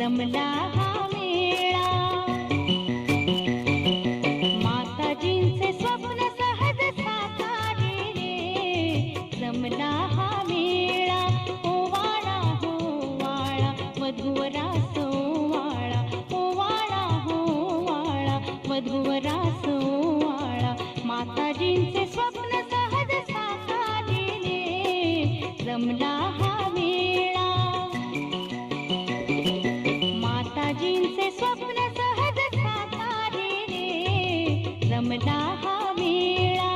जमला हा मेळा. माताजींचे स्वप्न सहज साकारिले, जमला हा मेळा. ओवाळा हो वाळा वधूवरा सोवाळा, ओवाळा हो वाळा वधूवरा सोवाळा. माताजींचे स्वप्न सहज साकारिले, जमला हा मेळा. माताजींचे स्वप्न सहज साकारिले, जमला हा मेळा.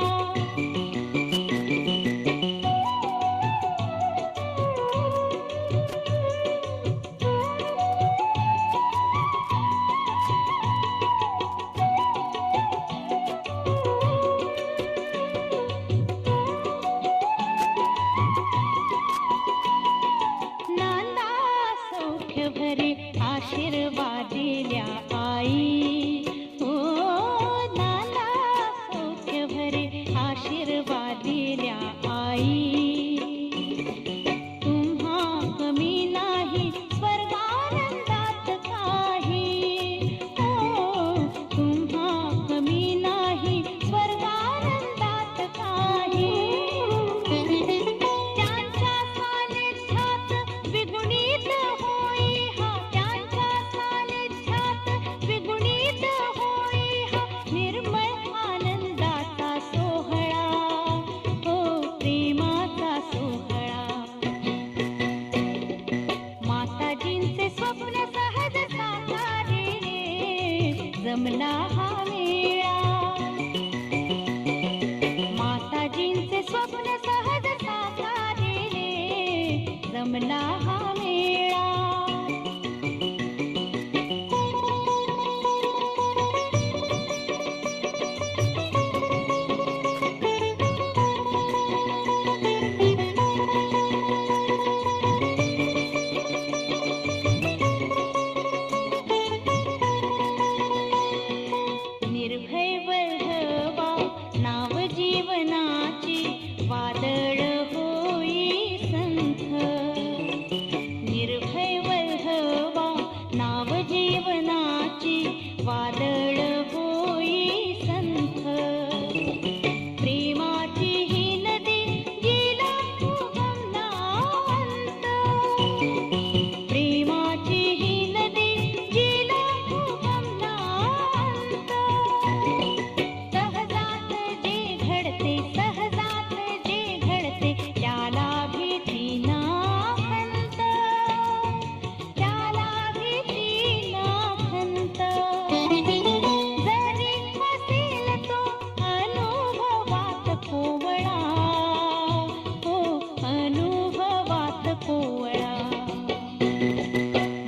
नांदा सौख्य भरे आशीर्वाद दिल्या आई, हो नांदा सौख्य भरे आशीर्वाद दिल्या आई. तुम्हा कमी नाही स्वर्गानंदात काही, हो तुम्हा कमी नाही स्वर्गानंदात काही. त्यांच्या सानिध्यात द्विगुणित होई हा, त्यांच्या सानिध्यात द्विगुणित होई हा. निर्मळ आनंदाचा सोहळा, हो प्रेमाचा सोहळा. माताजींचे स्वप्न सहज साकारिले, जमला हा मेळा. माताजींचे स्वप्न सहज साकारिले, जमला हा मेळा. निर्भय वैभवा नाव जीवनाची, वादळ होई संथ. निर्भय वैभवा नाव जीवनाची, वादळ होई संथ. प्रेमाची ही नदी जिला उगम नांत, प्रेमाची ही नदी जिला उगम नांत. सहजात जे घडते, सहजात जे घडते, त्याला भीती ना खंत, त्याला भीती ना खंत. जरी असेल तो अनुभवात कोवळा, हो अनुभवात कोवळा.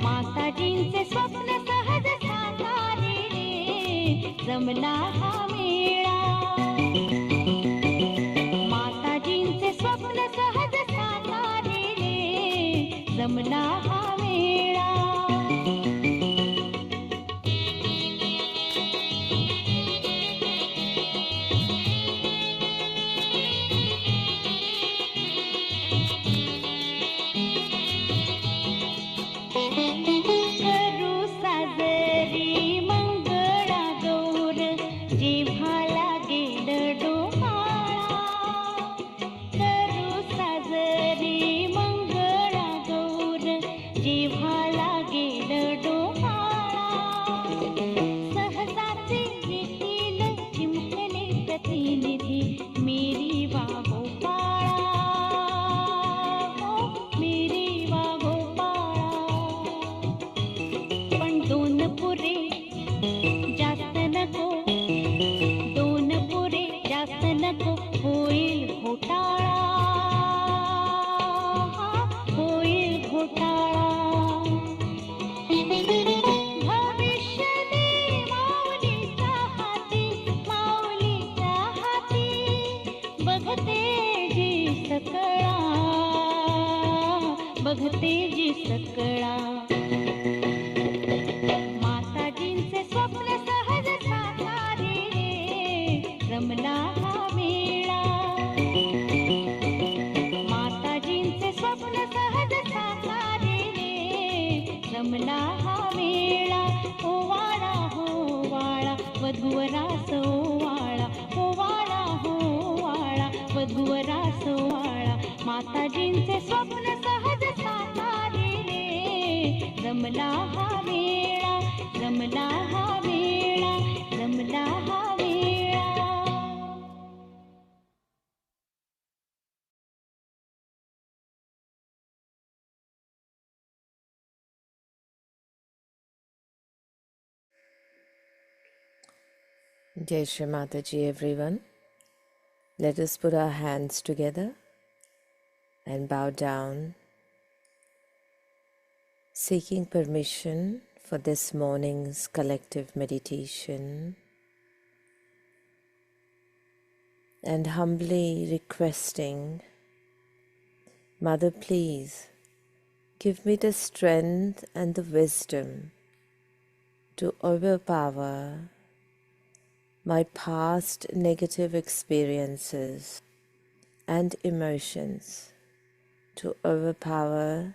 माताजींचे स्वप्न सहज साकारिले, जमला हा मेळा. माताजींचे स्वप्न सहज साकारिले, जमला हा मेळा. करू साजरी मंगळा गौर, जिव्हा लागेल डोहाळा. करू साजरी मंगळा गौर, जिव्हा लागेल डोहाळा. सहजाचे येतील चिमुकले प्रतिनिधी, मेरी वा गोपाळा, हो मेरी वा गोपाळा. पण दोन पुरे जास्त नको, दोन पुरे जास्त नको, होईल घोटाळा, होईल घोटाळा. भविष्य दे माऊलीच्या हाती, माऊलीच्या हाती. बघते जी सकळा, बघते जी सकळा. माताजींचे स्वप्न सहज साकारिले, जमला हा मेळा. माताजींचे स्वप्न सहज साकारिले, जमला हा वधूवरास ओवाळा, ओवाळा हो ओवाळा, वधूवरास ओवाळा. माताजींचे स्वप्न सहज साकारिले, रमला हा वेळा, रमला हा वेळा, रमला हा वेळा. Jai Shri Mataji, everyone. Let us put our hands together and bow down, seeking permission for this morning's collective meditation and humbly requesting, Mother, please give me the strength and the wisdom to overpower my past negative experiences and emotions, to overpower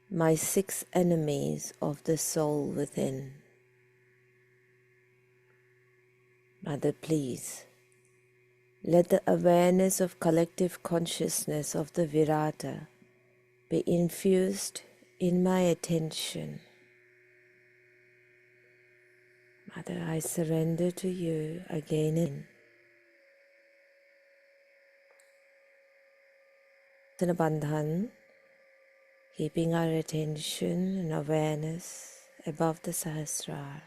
my 6 enemies of the soul within. Mother, please, let the awareness of collective consciousness of the Virata be infused in my attention. Mother, I surrender to you again and in a bandhan, keeping our attention and awareness above the Sahasrara.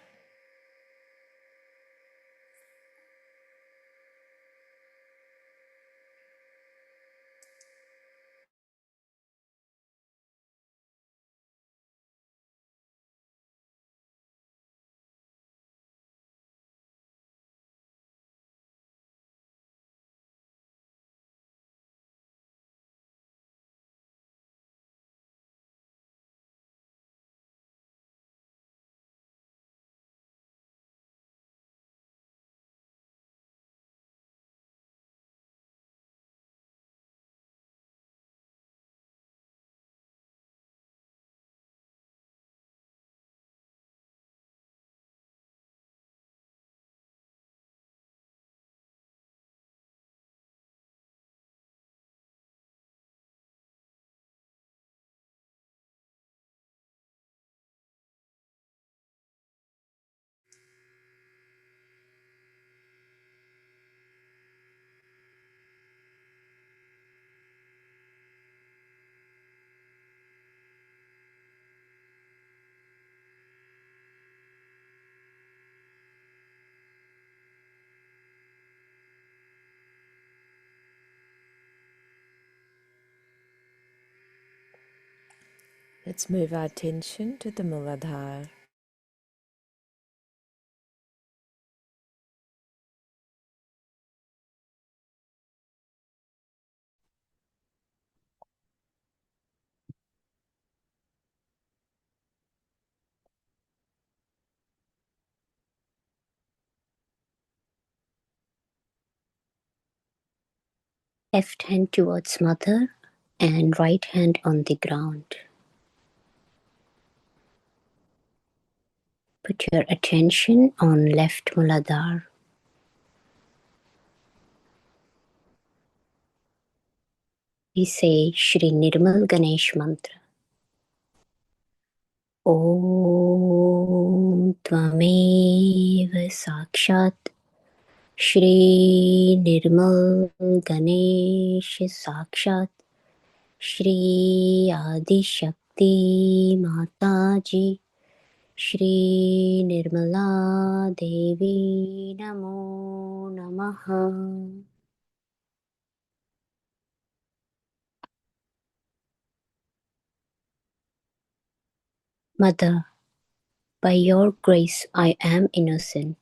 Let's move our attention to the Muladhara. Left hand towards mother and right hand on the ground. Put your attention on left Muladhara. We say Shri Nirmal Ganesh Mantra. Om Tvameva Sakshat Shri Nirmal Ganesh Sakshat Shri Adi Shakti Mataji Shri Nirmala Devi Namo Namaha. Mother, by your grace I am innocent.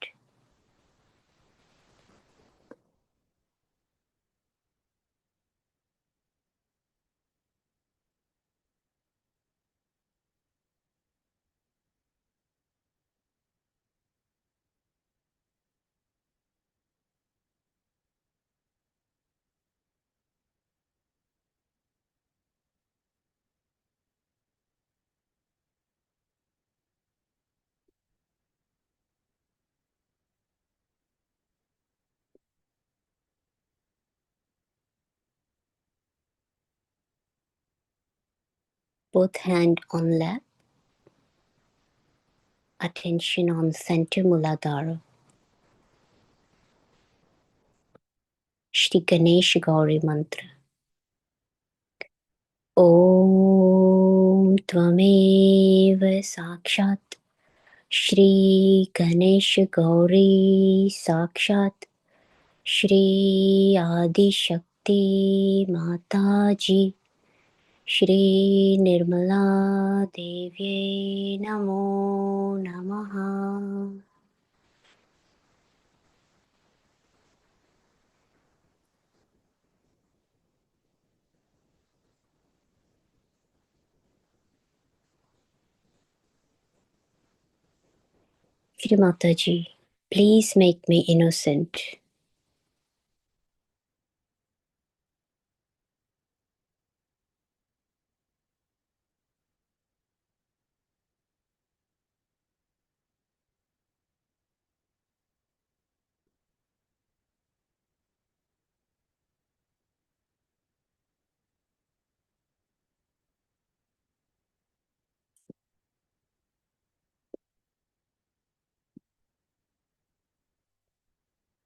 Both hand on lap. Attention on center Muladhara. Shri Ganesh Gauri Mantra. Om Tvameva Sakshat Shri Ganesh Gauri Sakshat Shri Adi Shakti Mataji Shri Nirmala Devye Namo Namaha. Shri Mataji, please make me innocent.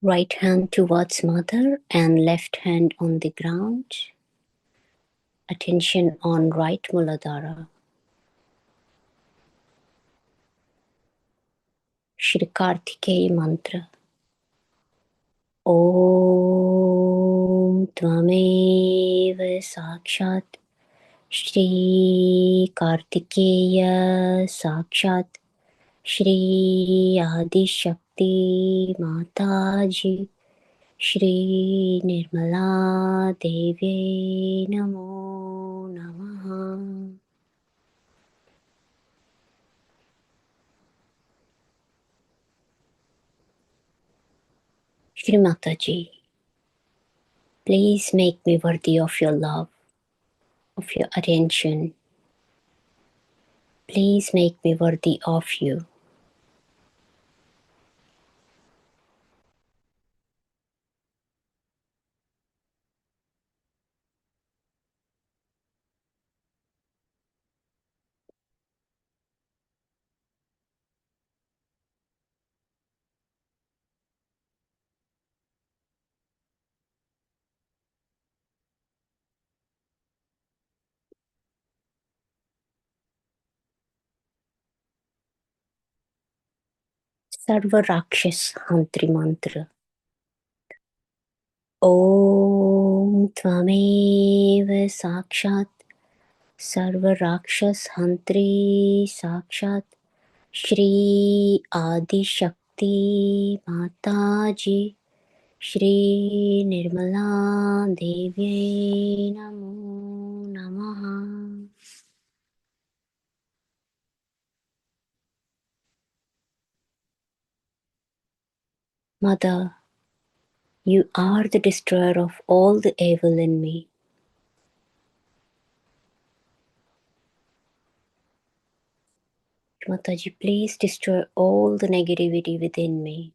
Right hand towards mother and left hand on the ground. Attention on right Muladhara. Shri Kartikeya Mantra. Om Tvameva Sakshat Shri Kartikeya Sakshat Shri Adi Shakti Mataji Shri Nirmala Devye Namo Namaha. Shri Mataji, please make me worthy of your love, of your attention. Please make me worthy of you. Sarva Rakshas Hantri Mantra. Om Tvameva Sakshat Sarva Rakshas Hantri Sakshat Shri Adi Shakti Mataji Shri Nirmala Devye Namo Namaha. Mother, you are the destroyer of all the evil in me. Mataji, please destroy all the negativity within me.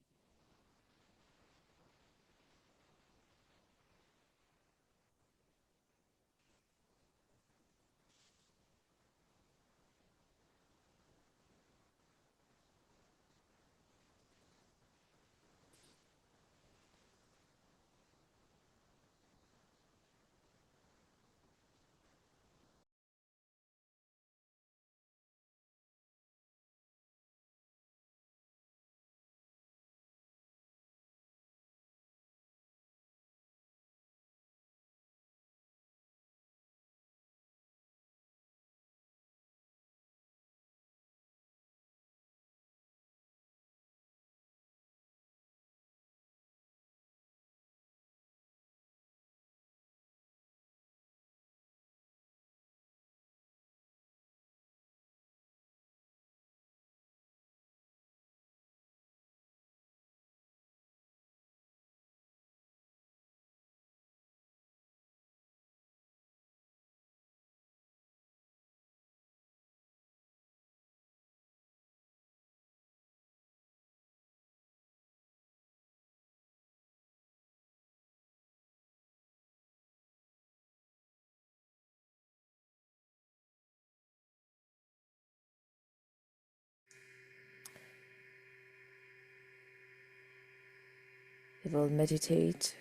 We will meditate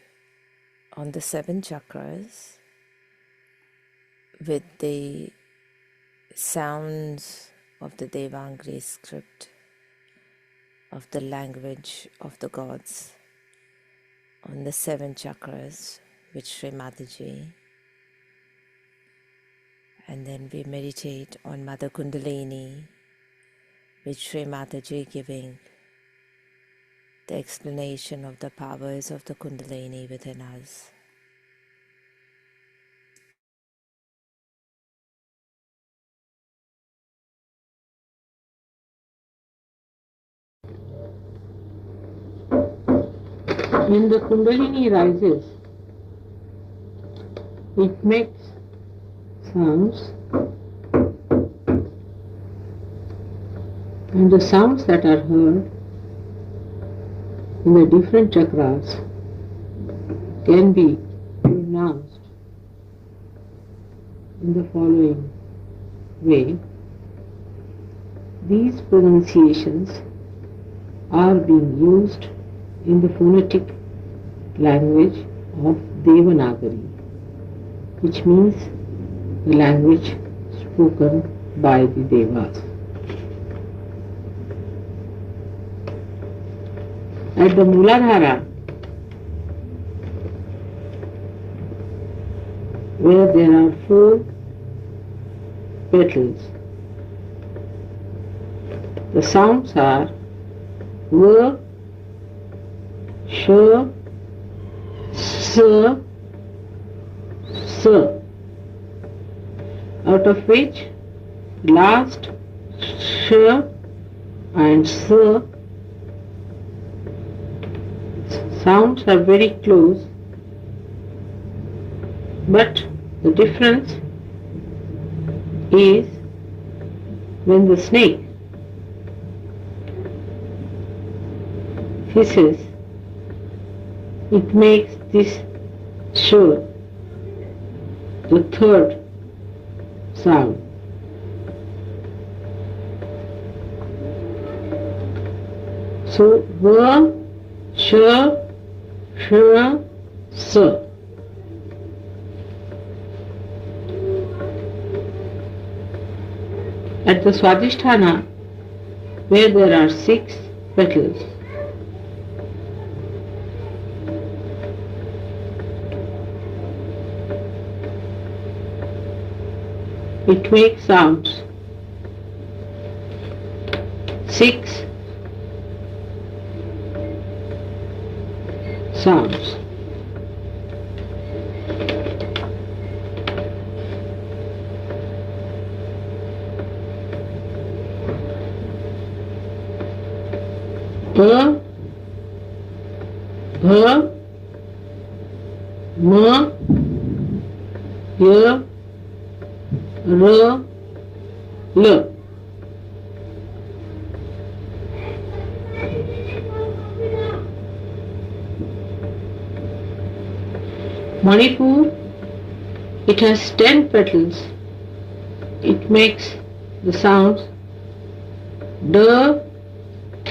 on the 7 chakras with the sounds of the Devangri script, of the language of the gods, on the 7 chakras with Sri Mataji. And then we meditate on Mother Kundalini with Sri Mataji giving the explanation of the powers of the Kundalini within us. When the Kundalini rises, it makes sounds, and the sounds that are heard in the different chakras can be pronounced in the following way. These pronunciations are being used in the phonetic language of Devanagari, which means the language spoken by the Devas. At the Muladhara, where there are 4 petals, the sounds are V, Sh, S, S, out of which last Sh and S sounds are very close, but the difference is when the snake hisses, it makes this sh, the 3rd sound. So V, Sh, Sh, S. At the Swadhisthana, where there are 6 petals, it makes sounds 6 sounds. B, B, M, Y, R, L. Manipur, it has 10 petals. It makes the sounds D,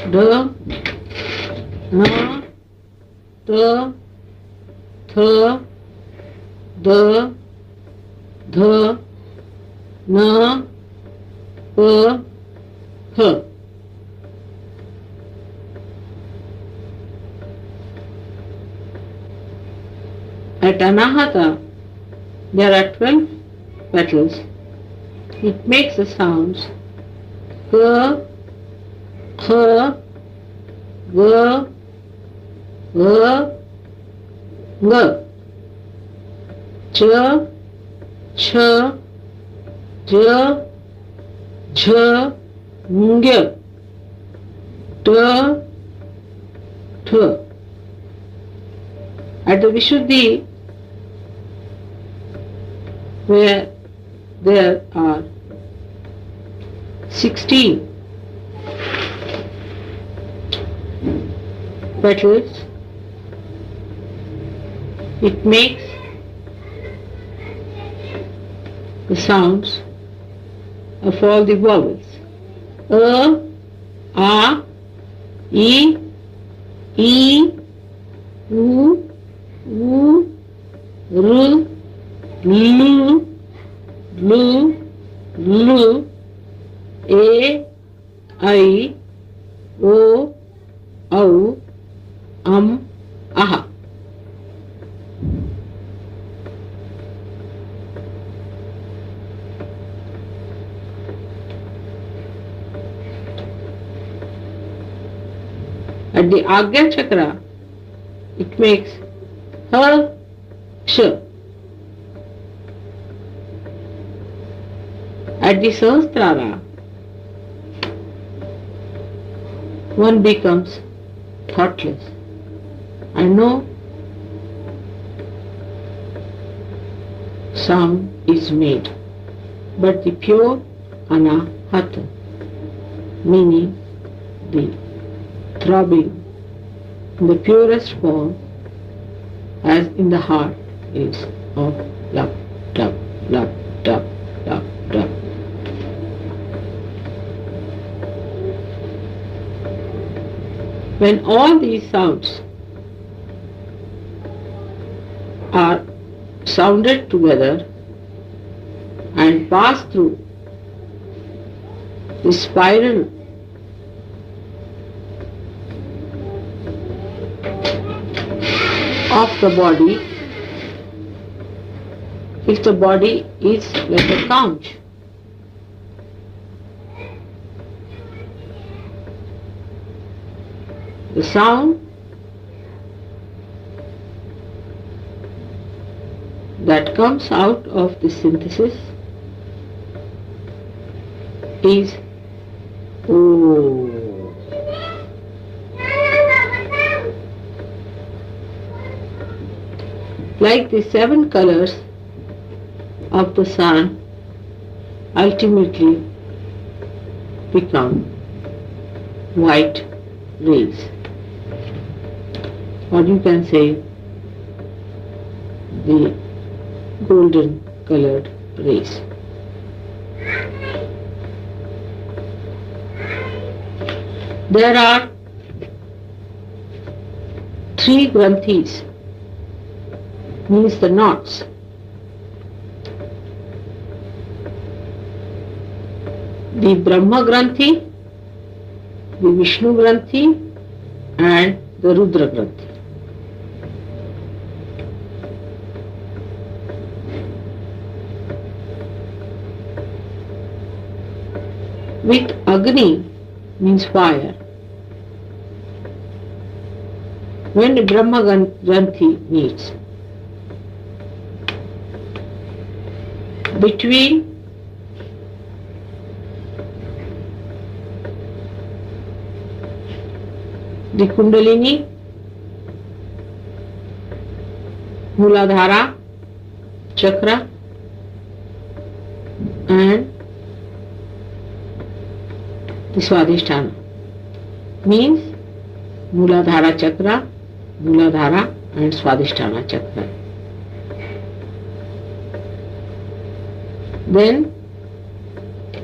D, N, T, Th, D, Th, N, P, H. At Anahata, there are 12 petals. It makes the sounds K, K, G, G, G, Ch, Ch, J, J, Ng, T, T. At the Vishuddhi, where there are 16 petals, it makes the sounds of all the vowels. A, I, E, U, U, R, L, L, L, A, I, O, Au, Aha. At the Agya Chakra, it makes Ha, Sh. At the Sahasrara, one becomes thoughtless and no sound is made, but the pure Anahata, meaning the throbbing in the purest form, as in the heart, is of love, love, love, love, love, love. When all these sounds are sounded together and pass through the spiral of the body, if the body is like a conch, the sound that comes out of the synthesis is Oh. Like the 7 colors of the sun ultimately become white rays, or you can say the golden colored rays. There are 3 granthis, means the knots. The Brahma Granthi, the Vishnu Granthi and the Rudra Granthi. With Agni means fire. When the Brahma Granthi meets, between the Kundalini, Muladhara, Chakra and the Swadhisthana, means Muladhara Chakra, Muladhara and Swadhisthana Chakra. Then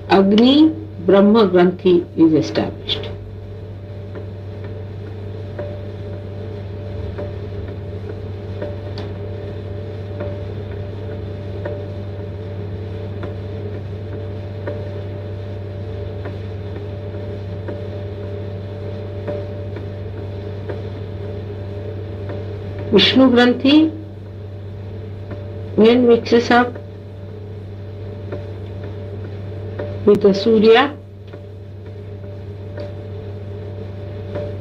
Agni Brahma Granthi is established. Vishnu Granthi, when mixes up with the Surya,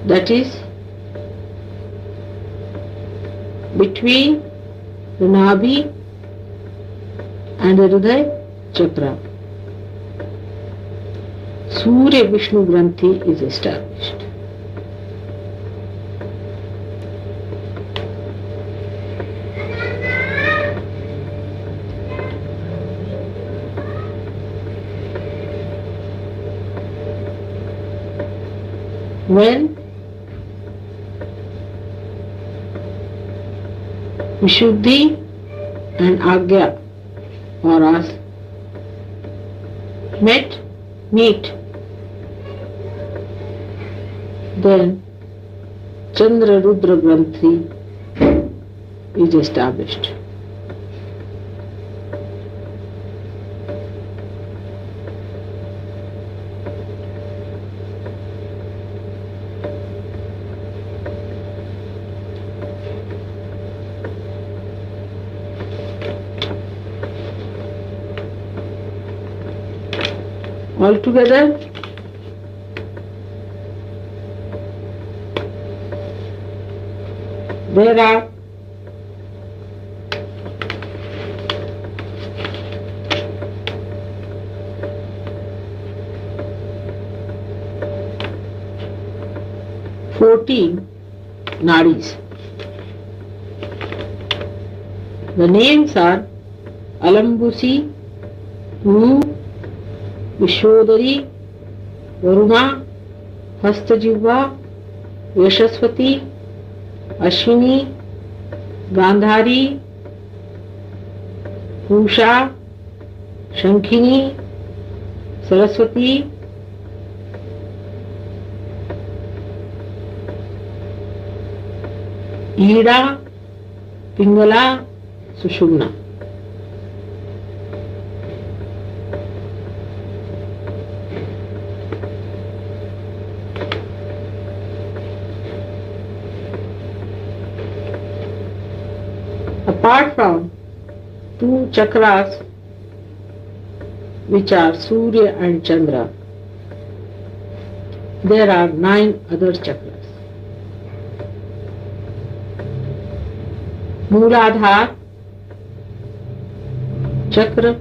that is between the Nabhi and the Hridaya Chakra, Surya Vishnu Granthi is established. When Vishuddhi and Agya auras meet, then Chandra Rudra Granthi is established. Altogether, there are 14 nadis. The names are Alambusi, Ru, Vishodari, Varuna, Hastajivva, Yashaswati, Ashwini, Gandhari, Pusha, Shankhini, Saraswati, Ida, Pingala, Sushumna. Apart from two chakras, which are Surya and Chandra, there are 9 other chakras. Mooladhar Chakra,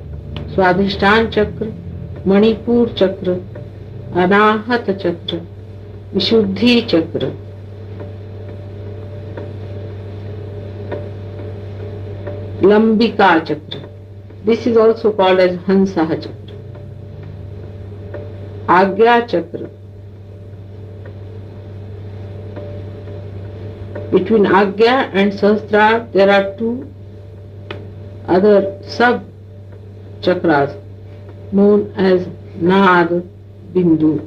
Swadhisthana Chakra, Manipur Chakra, Anahata Chakra, Vishuddhi Chakra, Lambika Chakra. This is also called as Hansaha Chakra. Agya Chakra. Between Agya and Sahasrara there are 2 other sub chakras known as Nad, Bindu.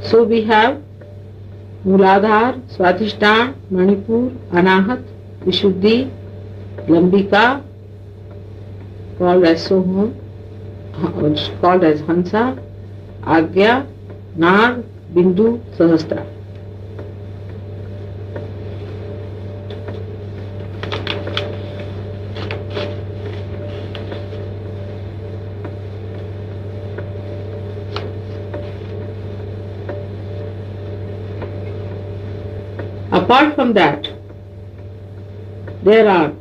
So we have Mooladhar, Swadhisthana, Manipur, Anahat, Vishuddhi, Lambika, called as Soham, called as Hansa, Agya, Nad, Bindu, Sahasrara. Apart from that, there are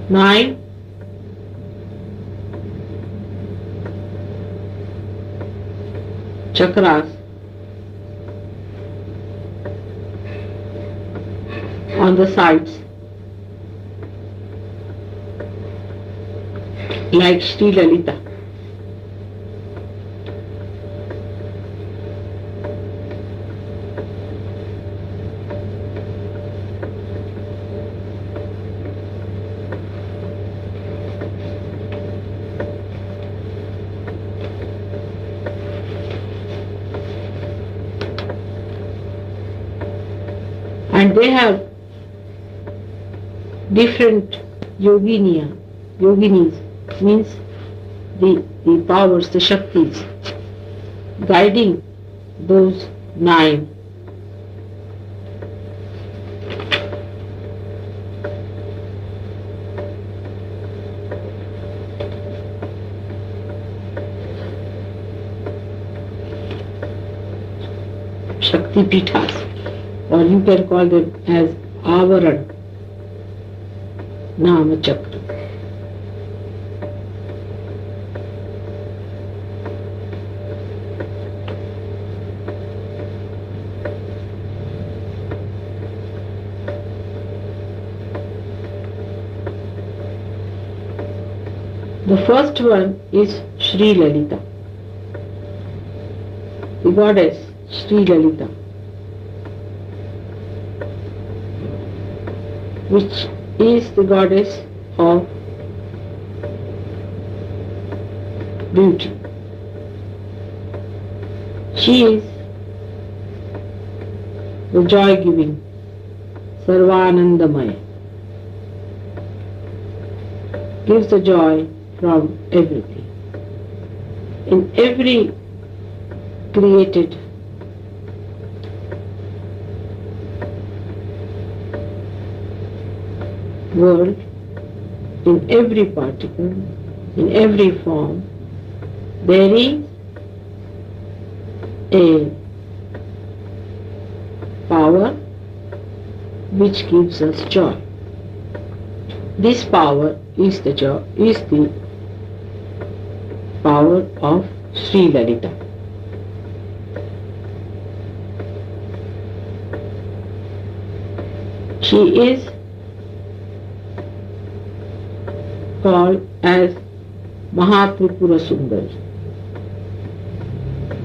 9 chakras on the sides, like Sri Lalita. And they have different yoginis means the powers, the Shaktis, guiding those 9. Shakti Pithas, or you can call them as Avaran, Nama Chakra. The first one is Sri Lalita, the goddess Sri Lalita, which is the goddess of beauty. She is the joy-giving, Sarvanandamaya, gives the joy from everything. In every created world, in every particle, in every form, there is a power which gives us joy. This power is the power of Sri Lalita. She is called as Mahatripura Sundari,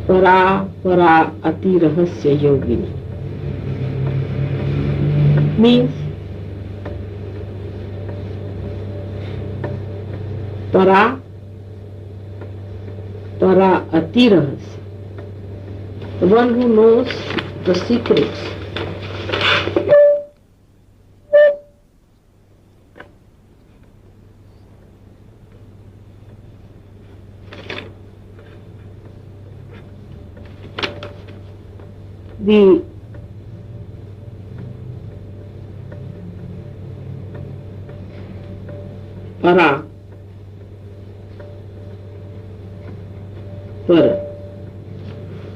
Para Para Ati Rahasya Yogini. Means Para Para Ati Rahasya, the one who knows the secrets the Para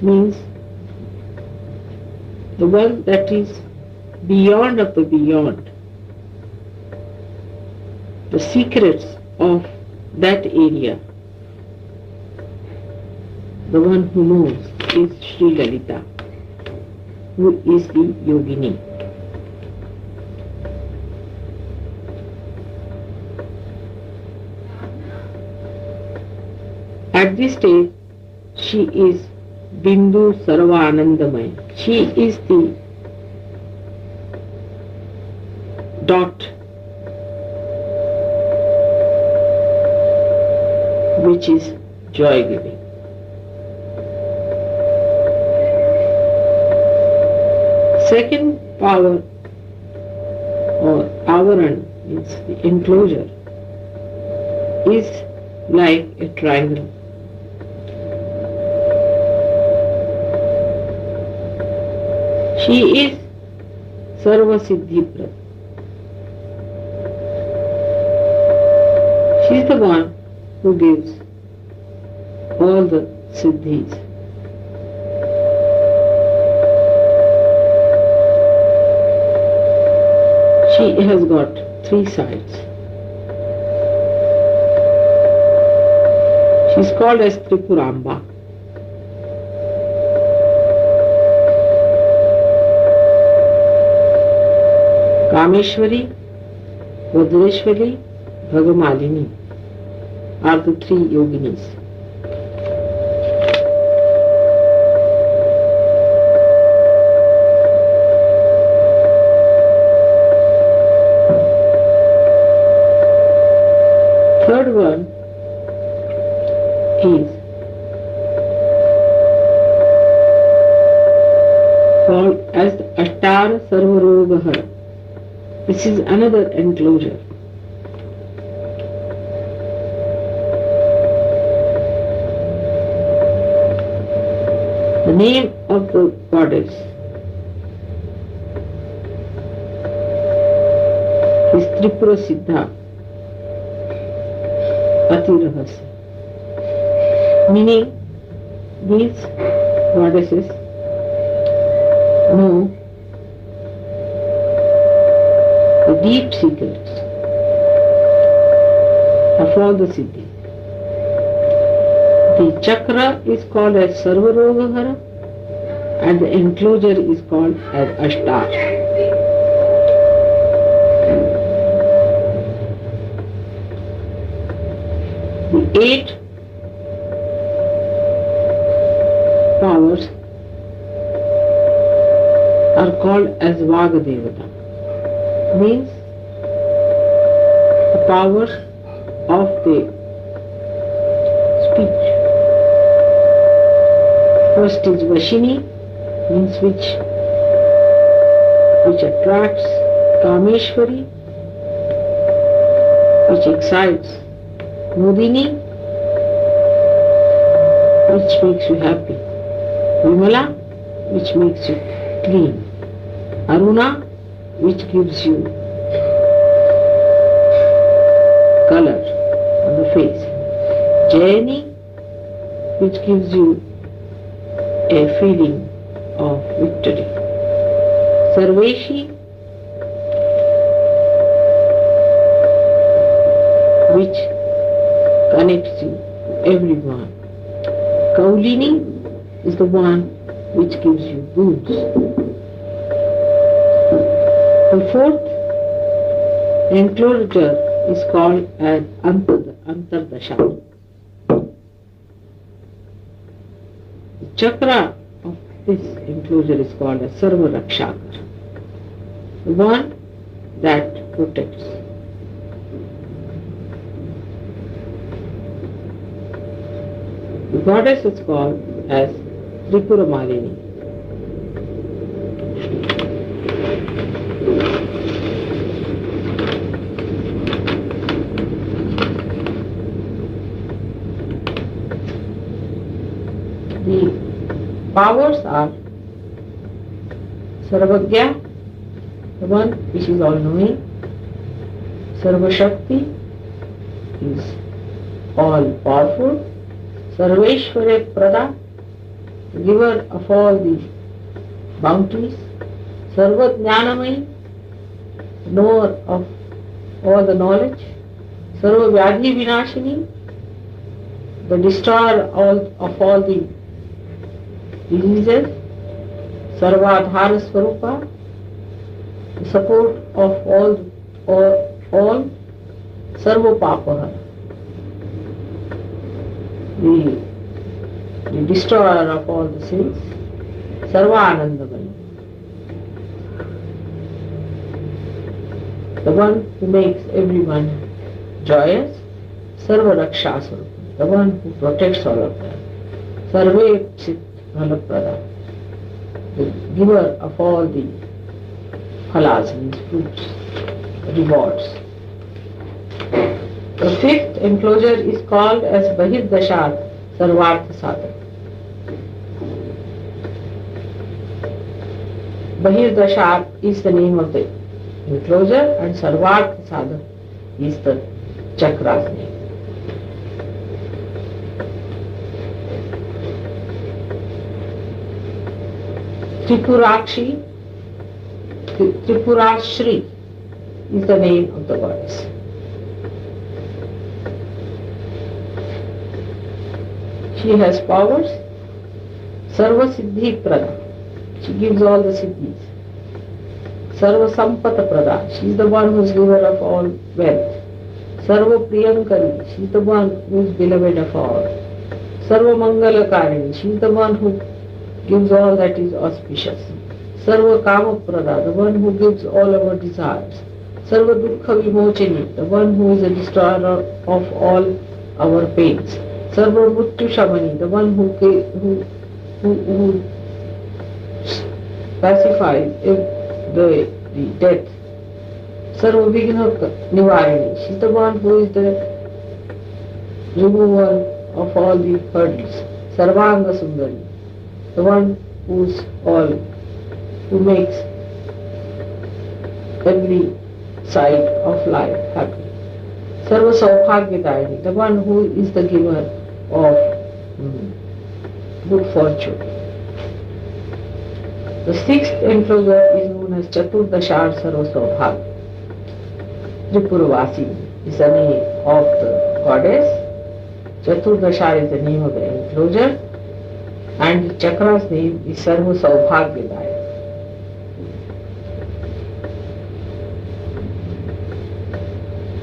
means the one that is beyond of the beyond. The secrets of that area, the one who knows is Sri Lalita, who is the yogini. At this stage, she is Bindu Sarvanandamaya. She is the dot which is joy-giving. Second power or avaran means the enclosure is like a triangle. She is Sarva Siddhi Prad. She is the one who gives all the siddhis. She has got three sides. She is called as Tripuramba. Kameshwari, Vajreshwari, Bhagamalini are the three yoginis. Third one is called as the Ashtar Sarvarogahara. This is another enclosure. The name of the goddess is Tripura Siddha Atirahasya, meaning these goddesses know the deep secrets of all the siddhis. The chakra is called as Sarvarogahara and the enclosure is called as Ashtar. The 8 powers are called as Vagadevata, means the powers of the speech. First is Vashini, means which which attracts Kameshwari, which excites Mudini, which makes you happy, Vimala, which makes you clean, Aruna, which gives you color on the face, Jayani, which gives you a feeling of victory, Sarveshi, which connects you to everyone, Kaulini is the one which gives you boons. The fourth enclosure is called as Antardasha. The chakra of this enclosure is called as Sarva Rakshakar, the one that protects. The goddess is called as Tripura Malini. The powers are Sarvagya, the one which is all-knowing, Sarvashakti is all-powerful, Sarveshware Prada, giver of all the bounties, Sarva Jnanamai, knower of all the knowledge, Sarva Vyadhi Vinashini, the destroyer of all the diseases, Sarvadhara Swarupa, the support of all Sarva Papahara, the destroyer of all the sins, Sarvanandamaya, the one who makes everyone joyous, Sarva Rakshaswarupa, the one who protects all of them, Sarve Chit Bhalaprada, the giver of all the phalas, means fruits, rewards. The fifth enclosure is called as Bahirdashar Sarvartha Sadhana. Bahirdashar is the name of the enclosure and Sarvartha Sadhana is the chakra's name. Tripurakshi, Tripurashri is the name of the goddess. She has powers. Sarva Siddhi Prada, she gives all the siddhis. Sarva Sampata Prada, she is the one who is giver of all wealth. Sarva Priyankari, she is the one who is beloved of all. Sarva Mangalakarini, she is the one who gives all that is auspicious. Sarva Kama Prada, the one who gives all our desires. Sarva Dukkha Vimochini, the one who is the destroyer of all our pains. Sarva Mrityu Shamani, the one who pacifies the death. Sarva Vigna Nivarini, she is the one who is the remover of all the hurdles. Sarvanga Sundari, the one who makes every side of life happy. Sarva Saubhagyadayini, the one who is the giver of good fortune. The sixth enclosure is known as Chaturdashar Sarva Saubhagya. Tripuravasi is the name of the goddess. Chaturdashar is the name of the enclosure. And the chakra's name is Sarva Saubhagyadaya.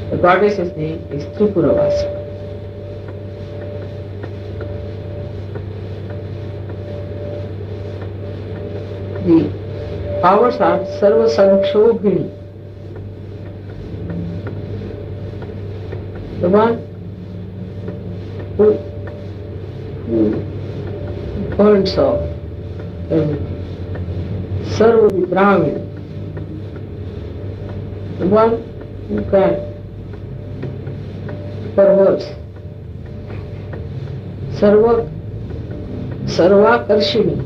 The goddess's name is Tripuravasi. The powers are Sarva Sanshobhini, the one who burns off everything. Sarva Brahmin, one who can perverse. Sarvakarshini,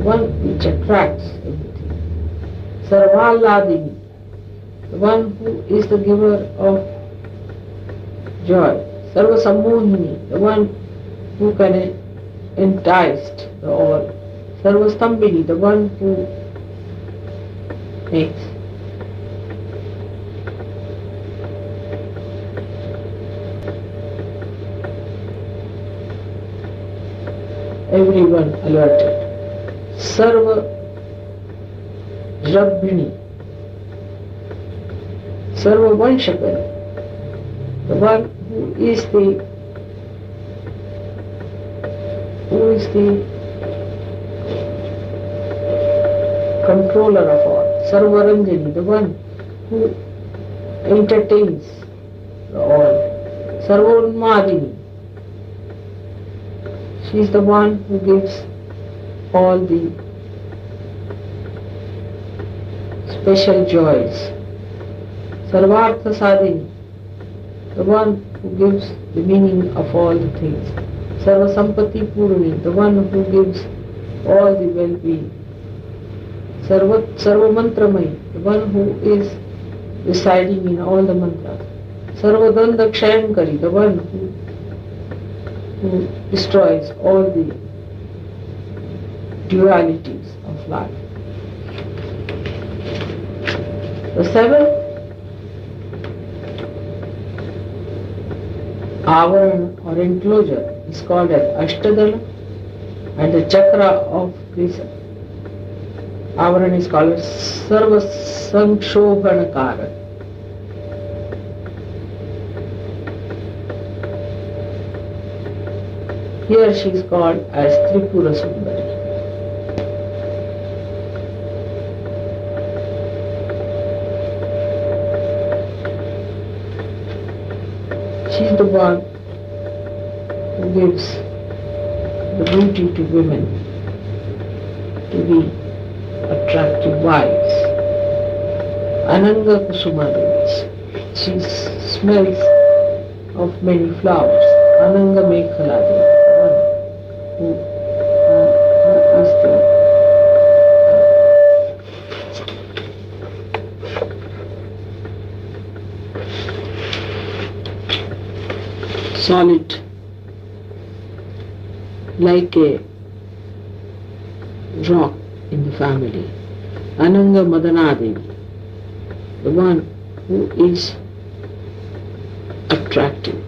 one which attracts everything. Sarvaladini, the one who is the giver of joy. Sarvasammohini, the one who can entice the all. Sarvastambhini, the one who makes everyone alerted. Sarva Rabhini, Sarva Vanshakari, the one who is the controller of all. Sarva Ranjani, the one who entertains the all. Sarva Unmadini, she is the one who gives all the special joys. Sarvartha Sadhini, the one who gives the meaning of all the things. Sarva Sampati Purani, the one who gives all the well-being. Sarva Mantramai, the one who is residing in all the mantras. Sarva Danda Kshayankari, the one who destroys all the dualities of life. The seventh avarana or enclosure is called as Ashtadala, and the chakra of this avarana is called as Sarva Sanshobhanakara. Here she is called as Tripura Sundari. She is the one who gives the beauty to women to be attractive wives. Ananga Kusumadevi. She smells of many flowers. Ananga Mekhaladevi. Who is the solid, like a rock in the family. Ananga Madanadevi, the one who is attractive.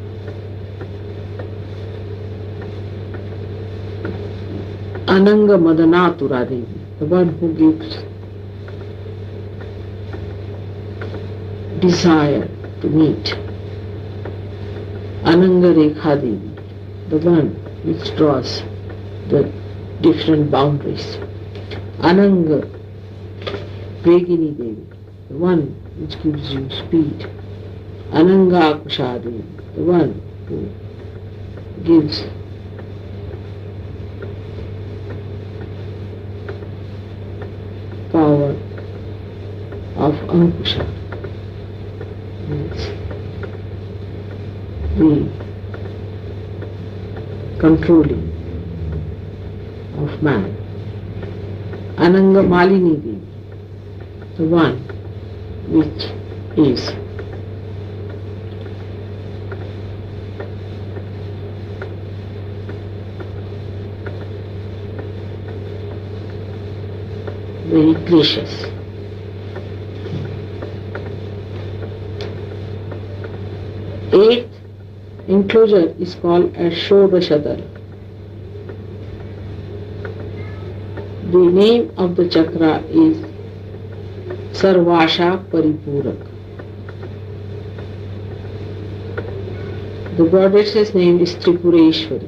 Ananga Madanatura Devi, the one who gives desire to meet. Ananga Rekha Devi, the one which draws the different boundaries. Ananga Vegini Devi, the one which gives you speed. Ananga Akusha Devi, the one who gives power of Ankusha, the controlling of man. Ananga Malini Devi, the one which is very gracious. Eighth enclosure is called as Shodashadala. The name of the chakra is Sarvasha Paripurak. The goddess's name is Tripureshwari.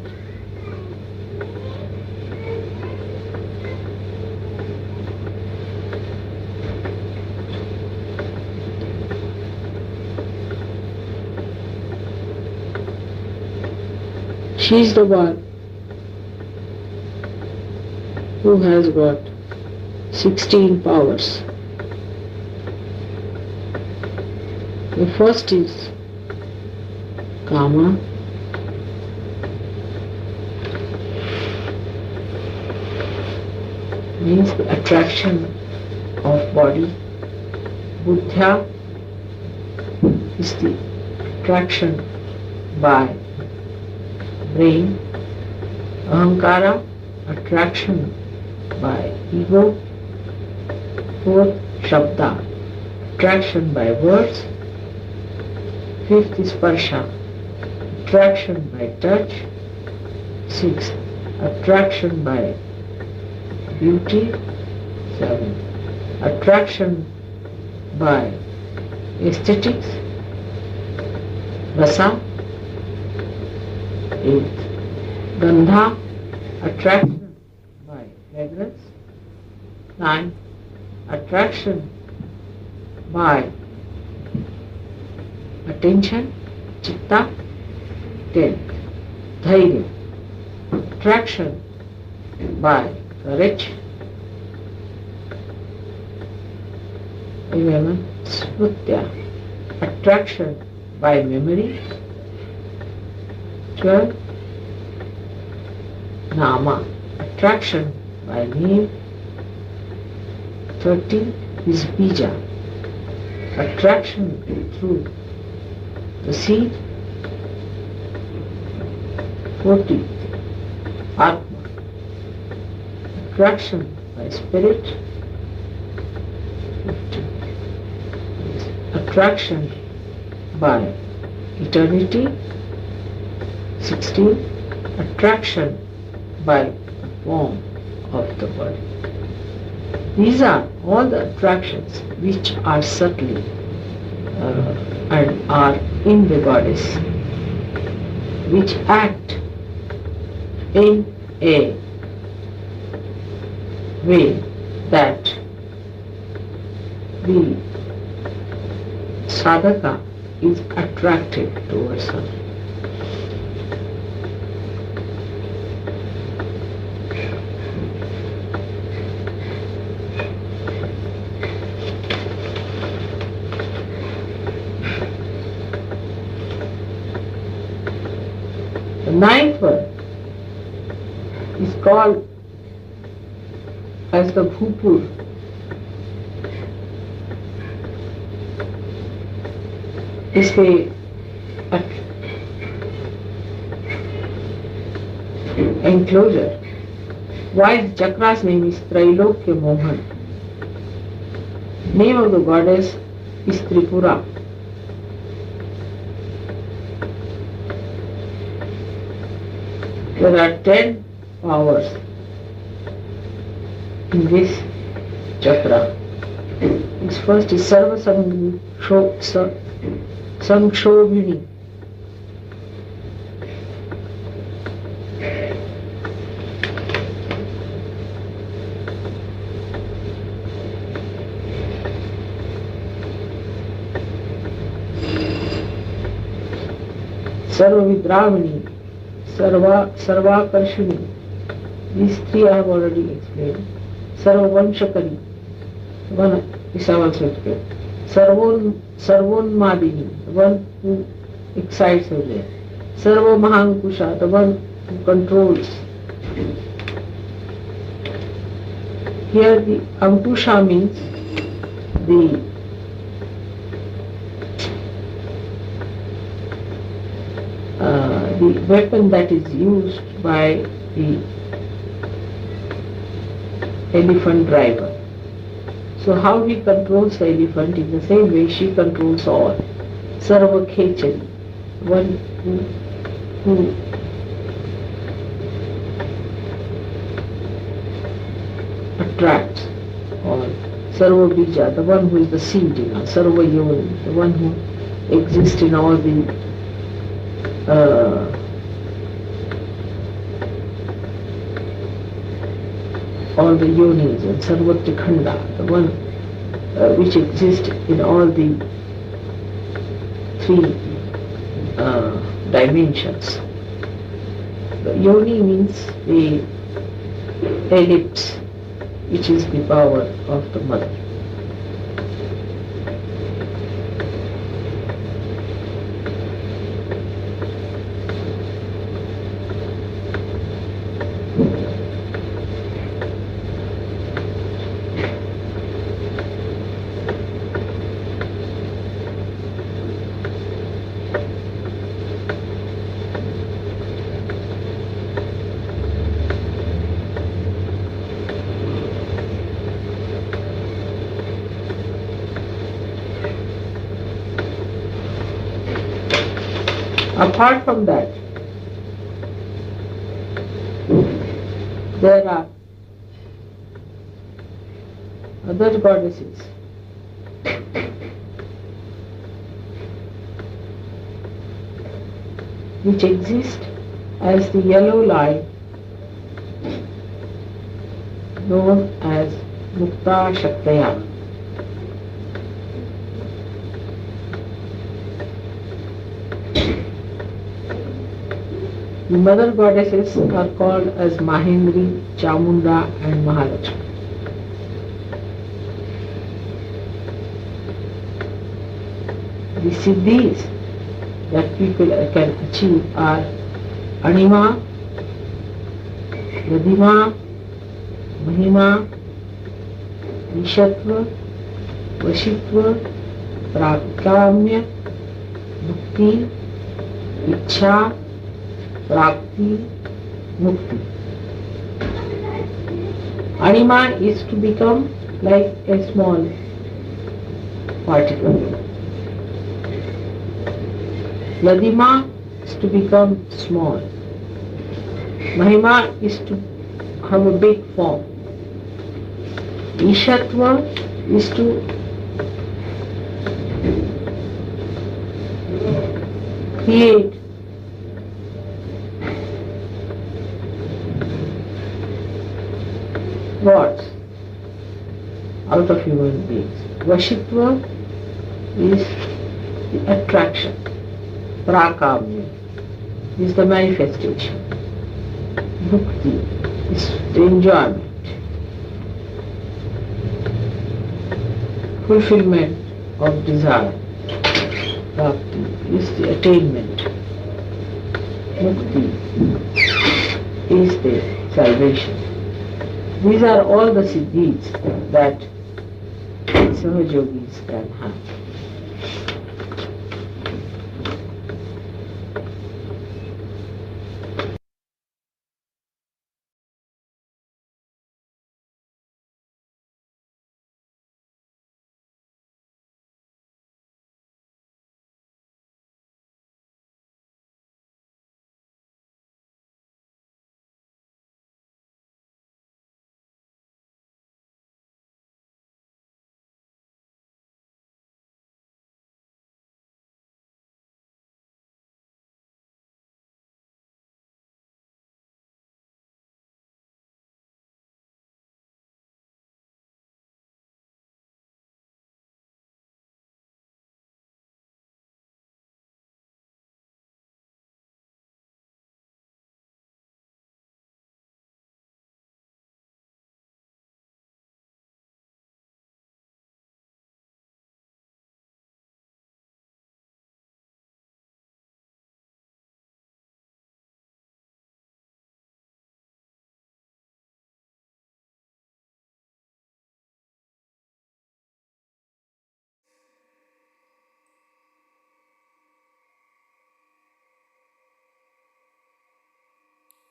She is the one who has got 16 powers. The first is Kama, means the attraction of body. Buddha is the attraction by brain. Ahankara, attraction by ego. Fourth, Shabda, attraction by words. Fifth is Sparsha, attraction by touch. Sixth, attraction by beauty. Seventh, attraction by aesthetics. Rasa. Eighth, Gandha, attraction by fragrance. 9. Attraction by attention, chitta. 10. Dhairya, attraction by courage. 11. Smrutya, attraction by memory. 12. Nama, attraction by name. 13 is Bija, attraction through the seed. 14. Atma, attraction by spirit. 15 is attraction by eternity. 16. Attraction by the form of the body. These are all the attractions which are subtly and are in the goddess, which act in a way that the sadhaka is attracted towards her. The ninth one is called as the Bhupur. Is the enclosure. Why the chakra's name is Trailokya Mohan. Name of the goddess is Tripura. There are 10 powers in this chakra. Its first is Sarva Samshobhini. Sarva Vidravini, Sarvakarshini. These three I have already explained. Sarva Vanshakari, one is also explained. Sarvonmadini, the one who excites everything. Sarva Mahankusha, the one who controls. Here the Ankusha means the weapon that is used by the elephant driver. So how he controls the elephant, in the same way she controls all. Sarva Khechari, one who attracts all. Sarva Bija, the one who is the seed in us. Sarva Yoni, the one who exists in all the yonis, and Sarvatrikhanda, the one which exists in all the three dimensions. The yoni means the ellipse, which is the power of the mother. Apart from that, there are other goddesses which exist as the yellow line known as Mukta Shaktaya. The mother goddesses are called as Mahendri, Chamunda and Mahalakshmi. The siddhis that people can achieve are Anima, Ladima, Mahima, Ishatva, Vashitva, Prakamya, Bhakti, Ichha, Prapti, Mukti. Anima is to become like a small particle. Ladima is to become small. Mahima is to have a big form. Ishatva is to create gods out of human beings. Vashitva is the attraction. Prakamya is the manifestation. Bhukti is the enjoyment. Fulfillment of desire. Prapti is the attainment. Mukti is the salvation. These are all the siddhis that Sahajogis can have.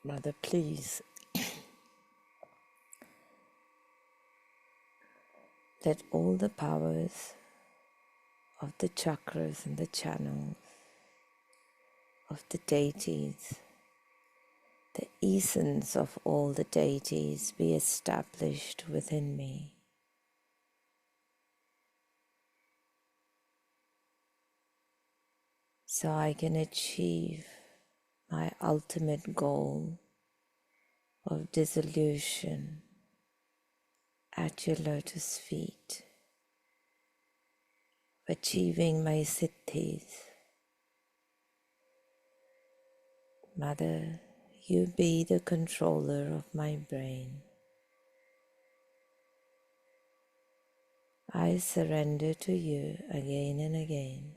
Mother, please let all the powers of the chakras and the channels of the deities, the essence of all the deities be established within me. So I can achieve my ultimate goal of dissolution at your lotus feet, achieving my siddhis. Mother, you be the controller of my brain. I surrender to you again and again.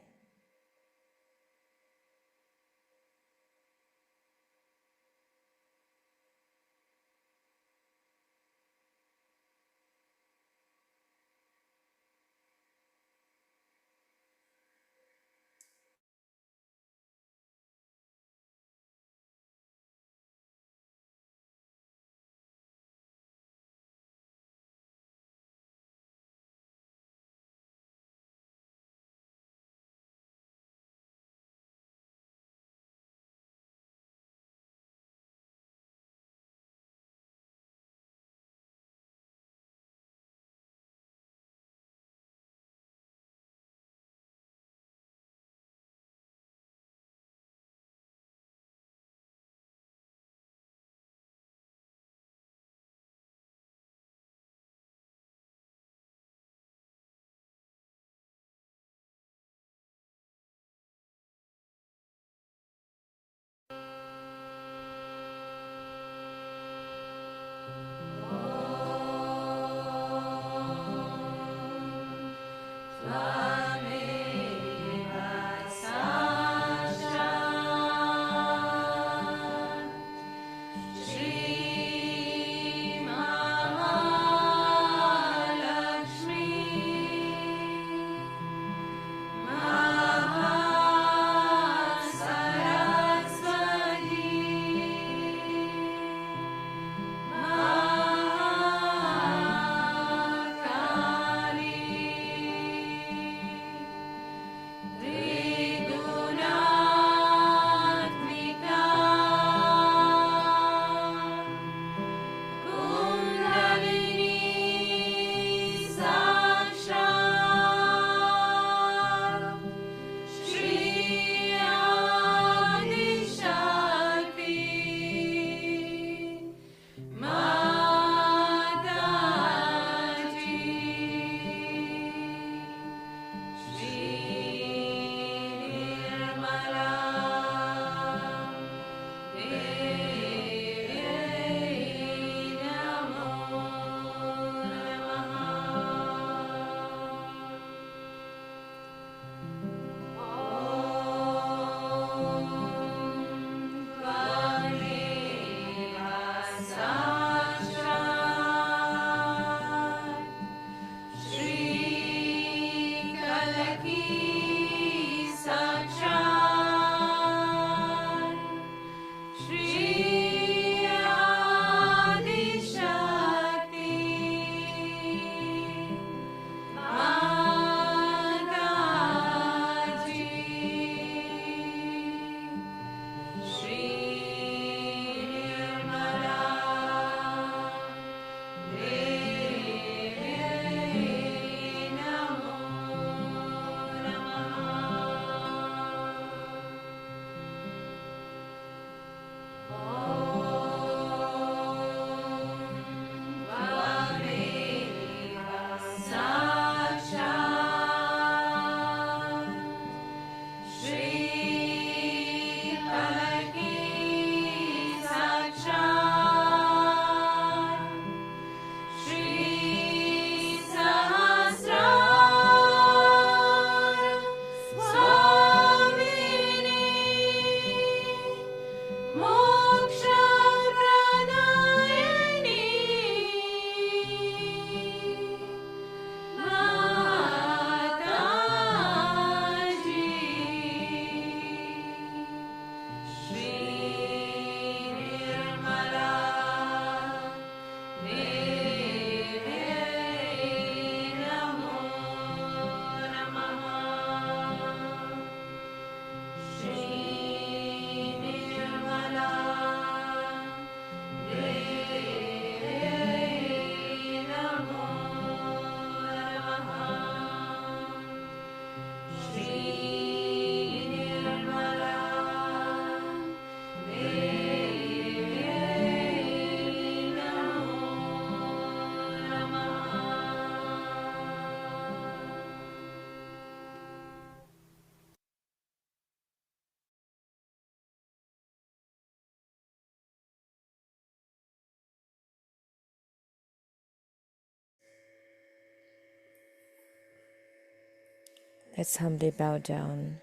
Let's humbly bow down,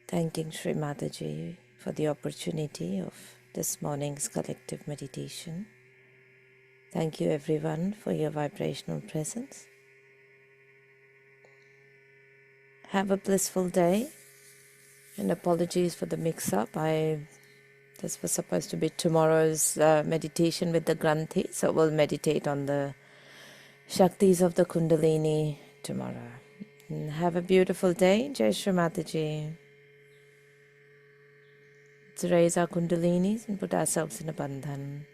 thanking Sri Mataji for the opportunity of this morning's collective meditation. Thank you everyone for your vibrational presence. Have a blissful day, and apologies for the mix-up. This was supposed to be tomorrow's meditation with the Granthi, so we'll meditate on the Shaktis of the Kundalini tomorrow. And have a beautiful day. Jai Shri Mataji. Let's raise our Kundalinis and put ourselves in a bandhan.